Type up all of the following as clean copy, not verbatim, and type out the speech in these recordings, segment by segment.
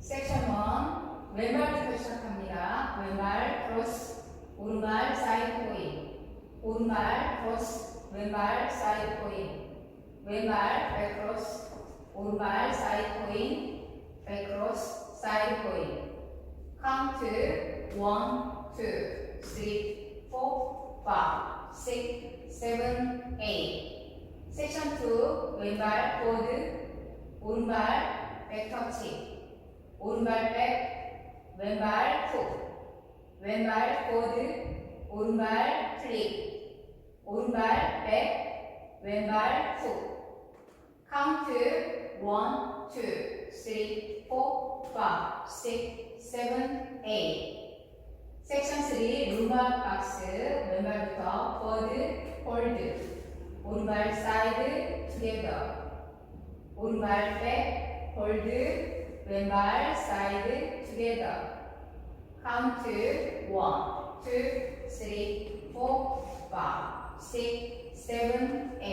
섹션 1 왼발부터 시작합니다. 왼발 크로스, 오른발 사이드 포인, 오른발 크로스, 왼발 사이드 포인, 왼발 백크로스, 오른발 사이드 포인, 백크로스 사이드 포인. 카운트 1, 2, 3, 4, 5, 6, 7, 8. 섹션 2 왼발 포드, 오른발 백터치, 오른발 백, 왼발 훅, 왼발 포드, 오른발 플립, 오른발 백, 왼발 훅. 카운트 1, 2, 3, 4, 5, 6, 7, 8. 섹션 3 룸바 박스 왼발부터 포드, 홀드, 오른발 사이드 투게더, 오른발 백, 홀드, 왼발 사이드 투게더. 카운트 1, 2, 3, 4, 5, 6, 7, 8.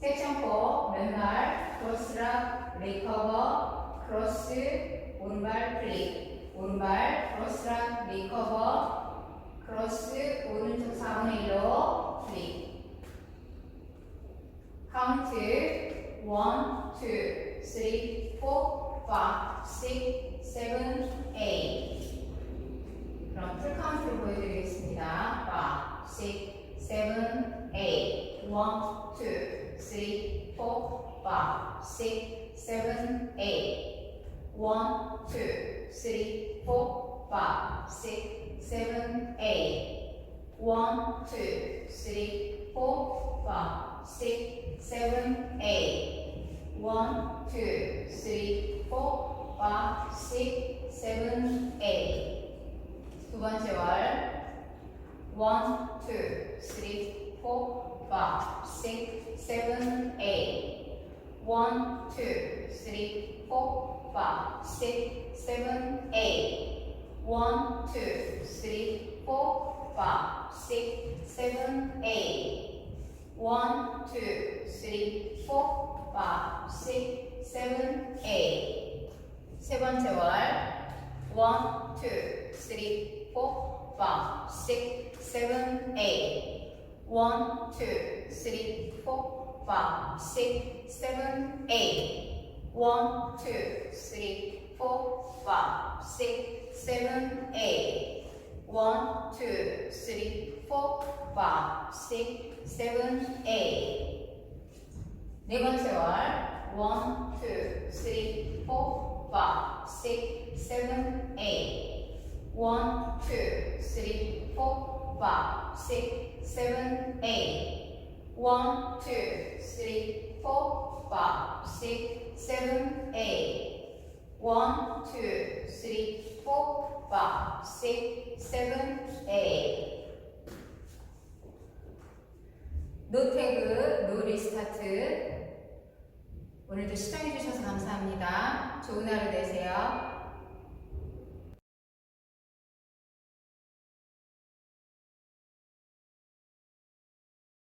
섹션 4 왼발 크로스락 리커버, 크로스, 오른발 플립, 오른발 크로스락 리커버, 크로스, 오른쪽 4분의 1로 플립. 카운트 1, 2, 3, 4, 5, 6, 7, 8. 그럼 풀 카운트를 보여드리겠습니다. 5, 6, 7, 8. 1, 2, 3, 4, 5, 6, 7, 8. 1, 2, 3, 4, 5, 6, 7, 8. 1, 2, 3, 4, 5, 6, 7, 8. 1, 2, 3, 4, 5, 6, 7, 8. 두 번째 월 1, 2, 3, 4, 5, 6, 7, 8. 1, 2, 3, 4, 5, 6, 7, 8. 1, 2, 3, 4, 5, 6, 7, 8. 1, 2, 3, 4, 5, 6, 7, 8. 세 번째 월 1, 2, 3, 4, 5, 6, 7, 8. 1, 2, 3, 4, 5, 6, 7, 8. 1, 2, 3, 4, 5, 6, 7, 8. 1, 2, 3, 4, 5, 6, 7, 8. 네 번째 월 1, 2, 3, 4, 5, 6, 7, 8. 1, 2, 3, 4, 5, 6, 7, 8. 1, 2, 3, 4, 5, 6, 7, 8. 1, 2, 3, 4, 5, 6, 7, 8. 노태그, 노 리스타트. 오늘도 시청해주셔서 감사합니다. 좋은 하루 되세요.